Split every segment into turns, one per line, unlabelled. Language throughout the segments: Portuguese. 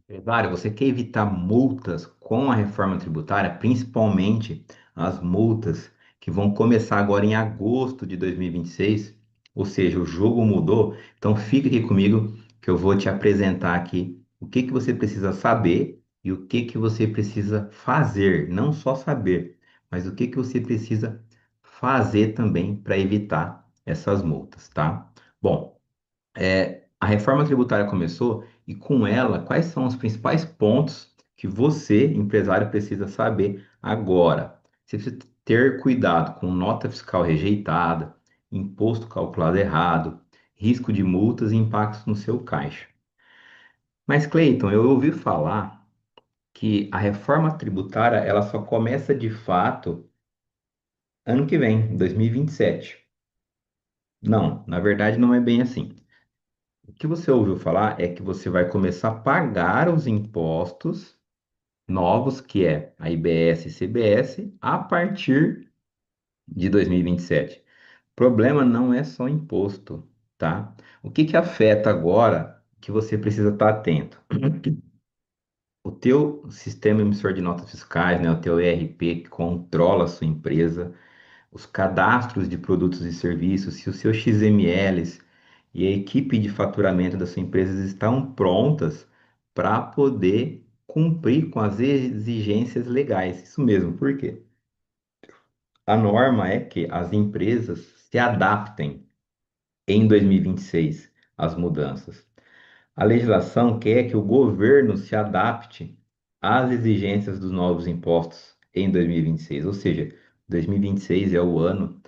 Empresário, você quer evitar multas com a reforma tributária, principalmente as multas que vão começar agora em agosto de 2026, ou seja, o jogo mudou. Então fica aqui comigo que eu vou te apresentar aqui o que que você precisa saber e o que que você precisa fazer, não só saber, mas o que que você precisa fazer também para evitar essas multas, tá? Bom, a reforma tributária começou e com ela, quais são os principais pontos que você, empresário, precisa saber agora? Você precisa ter cuidado com nota fiscal rejeitada, imposto calculado errado, risco de multas e impactos no seu caixa. Mas, Cleiton, eu ouvi falar que a reforma tributária ela só começa de fato ano que vem, 2027. Não, na verdade não é bem assim. O que você ouviu falar é que você vai começar a pagar os impostos novos, que é a IBS e CBS, a partir de 2027. O problema não é só imposto, tá? O que que afeta agora que você precisa estar atento? O teu sistema emissor de notas fiscais, né, o teu ERP que controla a sua empresa, os cadastros de produtos e serviços, se os seus XMLs e a equipe de faturamento da sua empresa estão prontas para poder cumprir com as exigências legais. Isso mesmo, por quê? A norma é que as empresas se adaptem em 2026 às mudanças. A legislação quer que o governo se adapte às exigências dos novos impostos em 2026, ou seja, 2026 é o ano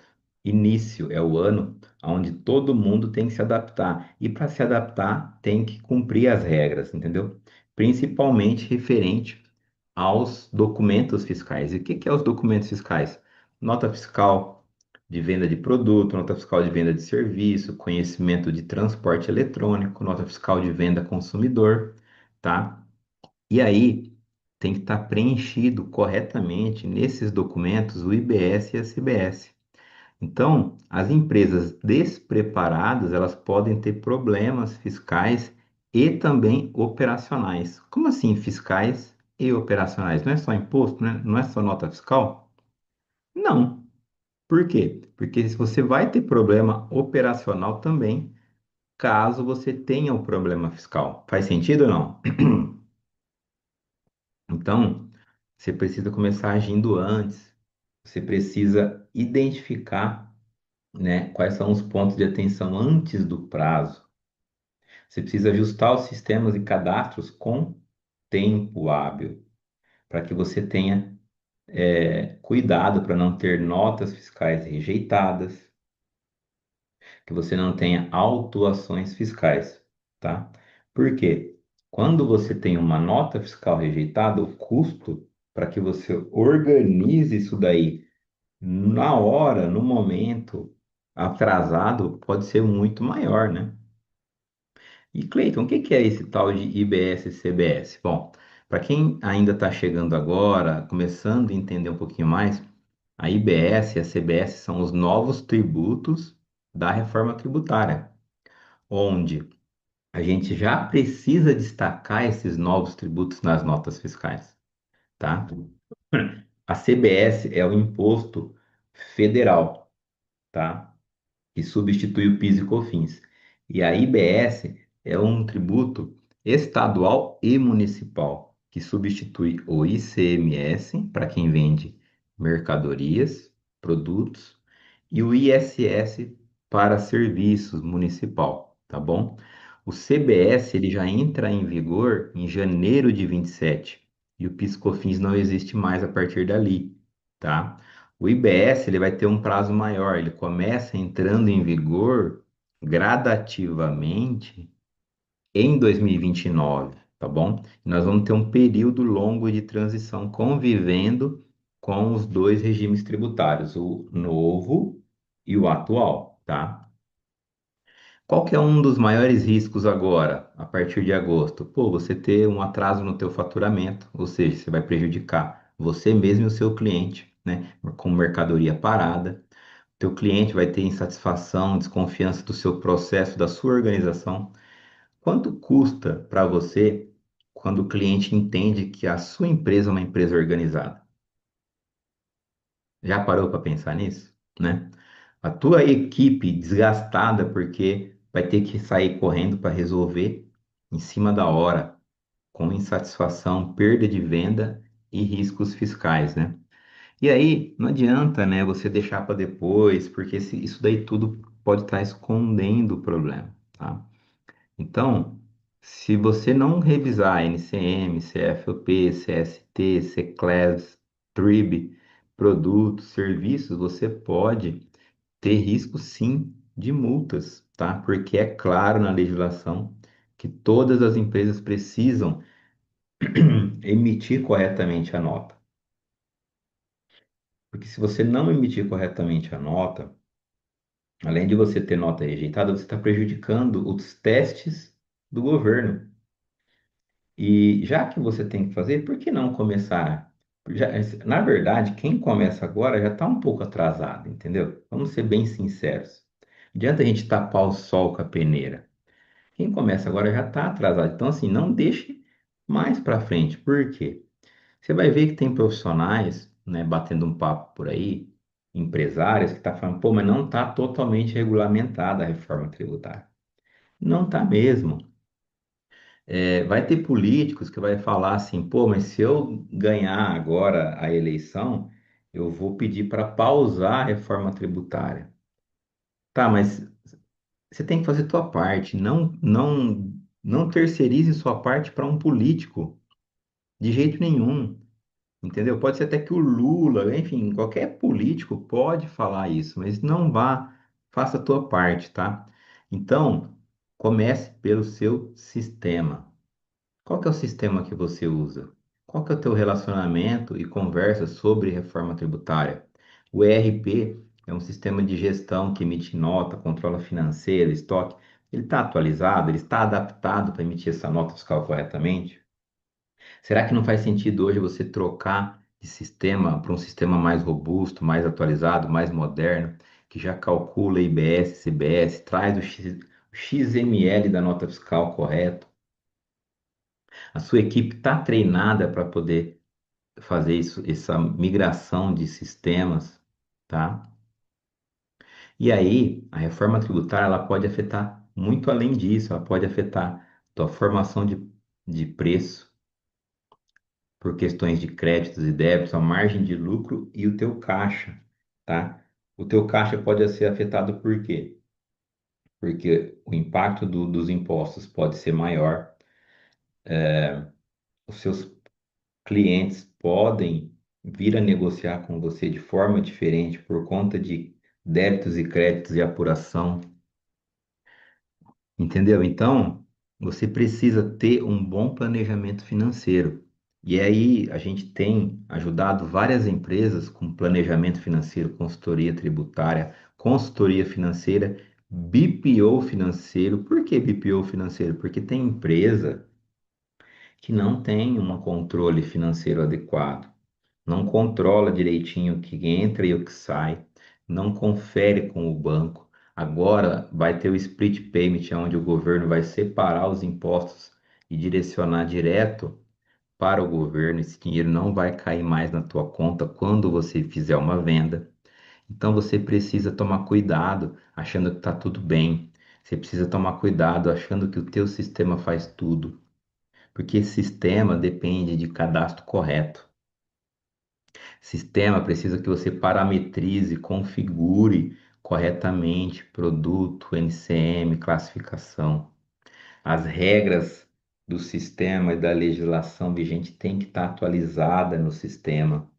início, é o ano onde todo mundo tem que se adaptar. E para se adaptar, tem que cumprir as regras, entendeu? Principalmente referente aos documentos fiscais. E o que que é os documentos fiscais? Nota fiscal de venda de produto, nota fiscal de venda de serviço, conhecimento de transporte eletrônico, nota fiscal de venda consumidor, tá? E aí tem que estar preenchido corretamente nesses documentos o IBS e a CBS. Então, as empresas despreparadas, elas podem ter problemas fiscais e também operacionais. Como assim fiscais e operacionais? Não é só imposto, né? Não é só nota fiscal? Não. Por quê? Porque se você vai ter problema operacional também, caso você tenha o problema fiscal. Faz sentido ou não? Então, você precisa começar agindo antes. Você precisa identificar, né, quais são os pontos de atenção antes do prazo. Você precisa ajustar os sistemas e cadastros com tempo hábil, para que você tenha cuidado para não ter notas fiscais rejeitadas, que você não tenha autuações fiscais, tá? Por quê? Quando você tem uma nota fiscal rejeitada, o custo para que você organize isso daí na hora, no momento atrasado, pode ser muito maior, né? E Cleiton, o que que é esse tal de IBS e CBS? Bom, para quem ainda está chegando agora, começando a entender um pouquinho mais, a IBS e a CBS são os novos tributos da reforma tributária, onde a gente já precisa destacar esses novos tributos nas notas fiscais, tá? A CBS é o imposto federal, tá? Que substitui o PIS e COFINS. E a IBS é um tributo estadual e municipal, que substitui o ICMS para quem vende mercadorias, produtos, e o ISS para serviços municipal, tá bom? O CBS ele já entra em vigor em janeiro de 27 e o PIS/COFINS não existe mais a partir dali, tá? O IBS ele vai ter um prazo maior, ele começa entrando em vigor gradativamente em 2029, tá bom? Nós vamos ter um período longo de transição convivendo com os dois regimes tributários, o novo e o atual, tá? Qual que é um dos maiores riscos agora, a partir de agosto? Pô, você ter um atraso no teu faturamento, ou seja, você vai prejudicar você mesmo e o seu cliente, né? Com mercadoria parada. Teu cliente vai ter insatisfação, desconfiança do seu processo, da sua organização. Quanto custa para você quando o cliente entende que a sua empresa é uma empresa organizada. Já parou para pensar nisso, né? A tua equipe desgastada porque vai ter que sair correndo para resolver em cima da hora, com insatisfação, perda de venda e riscos fiscais, né? E aí, não adianta, né, você deixar para depois, porque isso daí tudo pode estar escondendo o problema, tá? Então, se você não revisar NCM, CFOP, CST, CCLES, TRIB, produtos, serviços, você pode ter risco sim de multas, tá? Porque é claro na legislação que todas as empresas precisam emitir corretamente a nota. Porque se você não emitir corretamente a nota, além de você ter nota rejeitada, você está prejudicando os testes do governo. E já que você tem que fazer, por que não começar? Na verdade, quem começa agora já está um pouco atrasado, entendeu? Vamos ser bem sinceros. Não adianta a gente tapar o sol com a peneira. Quem começa agora já está atrasado. Então, assim, não deixe mais para frente. Por quê? Você vai ver que tem profissionais, né, batendo um papo por aí, empresários que estão falando, pô, mas não está totalmente regulamentada a reforma tributária. Não está mesmo. É, vai ter políticos que vai falar assim, pô, mas se eu ganhar agora a eleição, eu vou pedir para pausar a reforma tributária. Tá, mas você tem que fazer tua parte. Não terceirize sua parte para um político, de jeito nenhum. Entendeu? Pode ser até que o Lula, enfim, qualquer político pode falar isso, mas não vá, faça a tua parte, tá? Então, comece pelo seu sistema. Qual que é o sistema que você usa? Qual que é o teu relacionamento e conversa sobre reforma tributária? O ERP é um sistema de gestão que emite nota, controla financeiro, estoque. Ele está atualizado? Ele está adaptado para emitir essa nota fiscal corretamente? Será que não faz sentido hoje você trocar de sistema para um sistema mais robusto, mais atualizado, mais moderno, que já calcula IBS, CBS, traz o XML da nota fiscal correto? A sua equipe está treinada para poder fazer isso, essa migração de sistemas, tá? E aí, a reforma tributária ela pode afetar muito além disso, ela pode afetar tua formação de preço por questões de créditos e débitos, a margem de lucro e o teu caixa, tá? O teu caixa pode ser afetado por quê? Porque o impacto dos impostos pode ser maior, os seus clientes podem vir a negociar com você de forma diferente por conta de débitos e créditos e apuração, entendeu? Então, você precisa ter um bom planejamento financeiro. E aí, a gente tem ajudado várias empresas com planejamento financeiro, consultoria tributária, consultoria financeira, BPO financeiro. Por que BPO financeiro? Porque tem empresa que não tem um controle financeiro adequado, não controla direitinho o que entra e o que sai, não confere com o banco. Agora vai ter o split payment, onde o governo vai separar os impostos e direcionar direto para o governo. Esse dinheiro não vai cair mais na tua conta quando você fizer uma venda. Então você precisa tomar cuidado achando que está tudo bem. Você precisa tomar cuidado achando que o teu sistema faz tudo, porque esse sistema depende de cadastro correto. Sistema precisa que você parametrize, configure corretamente produto, NCM, classificação. As regras do sistema e da legislação vigente têm que estar atualizada no sistema.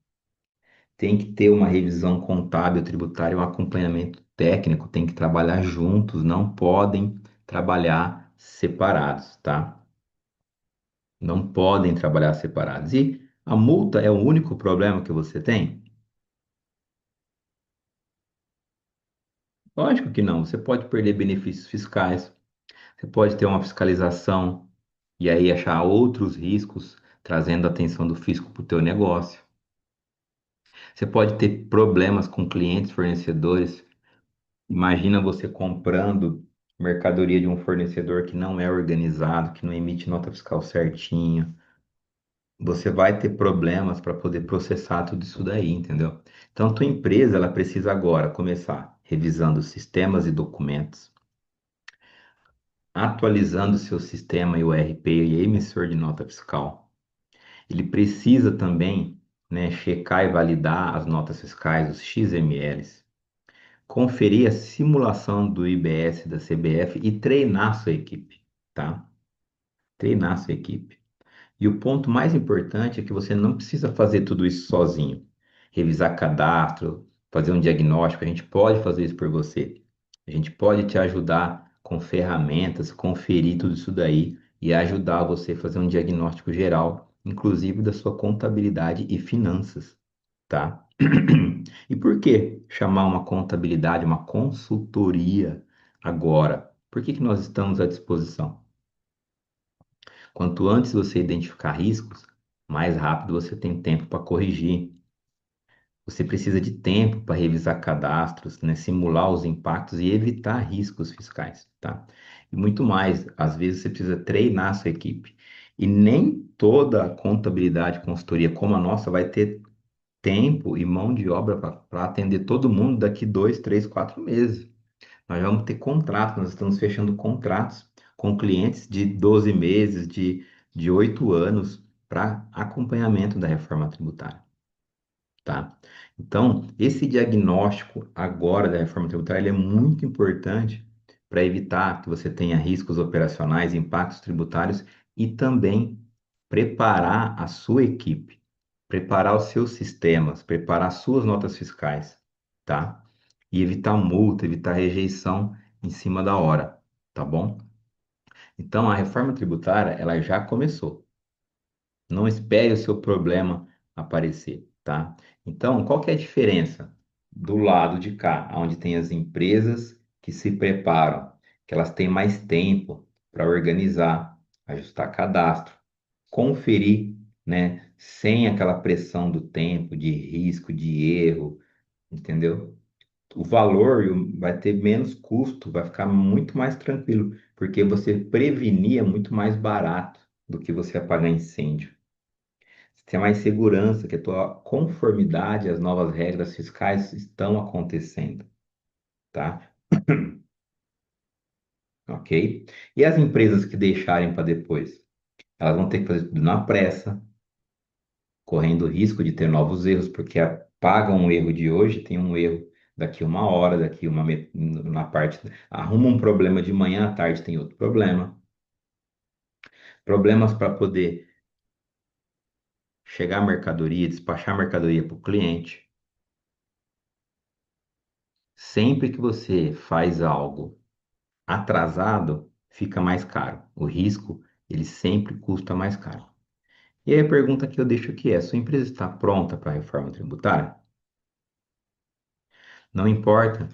Tem que ter uma revisão contábil, tributária, um acompanhamento técnico, tem que trabalhar juntos, não podem trabalhar separados, tá? Não podem trabalhar separados. E a multa é o único problema que você tem? Lógico que não. Você pode perder benefícios fiscais, você pode ter uma fiscalização e aí achar outros riscos, trazendo a atenção do fisco para o teu negócio. Você pode ter problemas com clientes, fornecedores. Imagina você comprando mercadoria de um fornecedor que não é organizado, que não emite nota fiscal certinho, você vai ter problemas para poder processar tudo isso daí, entendeu? Então, tua empresa, ela precisa agora começar revisando sistemas e documentos, atualizando o seu sistema e o RP e emissor de nota fiscal. Ele precisa também, né, checar e validar as notas fiscais, os XMLs, conferir a simulação do IBS da CBF e treinar sua equipe, tá? Treinar sua equipe. E o ponto mais importante é que você não precisa fazer tudo isso sozinho. Revisar cadastro, fazer um diagnóstico, a gente pode fazer isso por você. A gente pode te ajudar com ferramentas, conferir tudo isso daí e ajudar você a fazer um diagnóstico geral, inclusive da sua contabilidade e finanças, tá? E por que chamar uma contabilidade, uma consultoria agora? Por que que nós estamos à disposição? Quanto antes você identificar riscos, mais rápido você tem tempo para corrigir. Você precisa de tempo para revisar cadastros, né, simular os impactos e evitar riscos fiscais, tá? E muito mais, às vezes você precisa treinar a sua equipe. E nem toda a contabilidade, consultoria como a nossa vai ter tempo e mão de obra para atender todo mundo daqui 2, 3, 4 meses. Nós vamos ter contratos, nós estamos fechando contratos com clientes de 12 meses, de 8 anos, para acompanhamento da reforma tributária, tá? Então, esse diagnóstico agora da reforma tributária, ele é muito importante para evitar que você tenha riscos operacionais, impactos tributários e também preparar a sua equipe, preparar os seus sistemas, preparar suas notas fiscais, tá? E evitar multa, evitar rejeição em cima da hora, tá bom? Então, a reforma tributária, ela já começou. Não espere o seu problema aparecer, tá? Então, qual que é a diferença do lado de cá, onde tem as empresas que se preparam, que elas têm mais tempo para organizar, ajustar cadastro, conferir, né, sem aquela pressão do tempo, de risco, de erro, entendeu? O valor vai ter menos custo, vai ficar muito mais tranquilo, porque você prevenir é muito mais barato do que você apagar incêndio. Você tem mais segurança que a tua conformidade às novas regras fiscais estão acontecendo, tá? Ok? E as empresas que deixarem para depois? Elas vão ter que fazer tudo na pressa, correndo o risco de ter novos erros, porque apagam um erro de hoje, tem um erro daqui uma hora, daqui na parte, arruma um problema de manhã, à tarde tem outro problema. Problemas para poder chegar a mercadoria, despachar a mercadoria para o cliente. Sempre que você faz algo atrasado, fica mais caro. O risco, ele sempre custa mais caro. E aí a pergunta que eu deixo aqui é: sua empresa está pronta para a reforma tributária? Não importa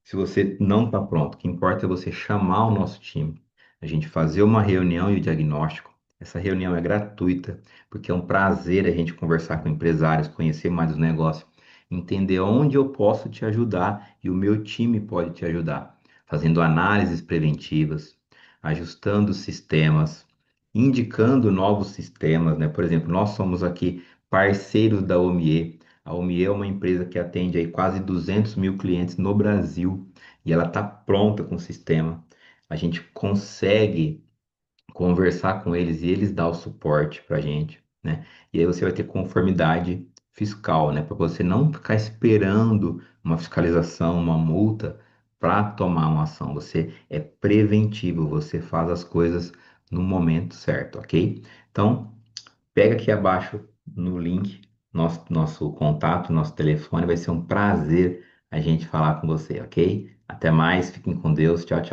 se você não está pronto, o que importa é você chamar o nosso time, a gente fazer uma reunião e o diagnóstico. Essa reunião é gratuita, porque é um prazer a gente conversar com empresários, conhecer mais os negócios, entender onde eu posso te ajudar e o meu time pode te ajudar, fazendo análises preventivas, ajustando sistemas, indicando novos sistemas, né? Por exemplo, nós somos aqui parceiros da OMIE. A OMIE é uma empresa que atende aí quase 200 mil clientes no Brasil e ela está pronta com o sistema. A gente consegue conversar com eles e eles dar o suporte para a gente, né? E aí você vai ter conformidade fiscal, né? Para você não ficar esperando uma fiscalização, uma multa para tomar uma ação. Você é preventivo, você faz as coisas no momento certo, ok? Então, pega aqui abaixo no link nosso contato, nosso telefone. Vai ser um prazer a gente falar com você, ok? Até mais, fiquem com Deus. Tchau, tchau.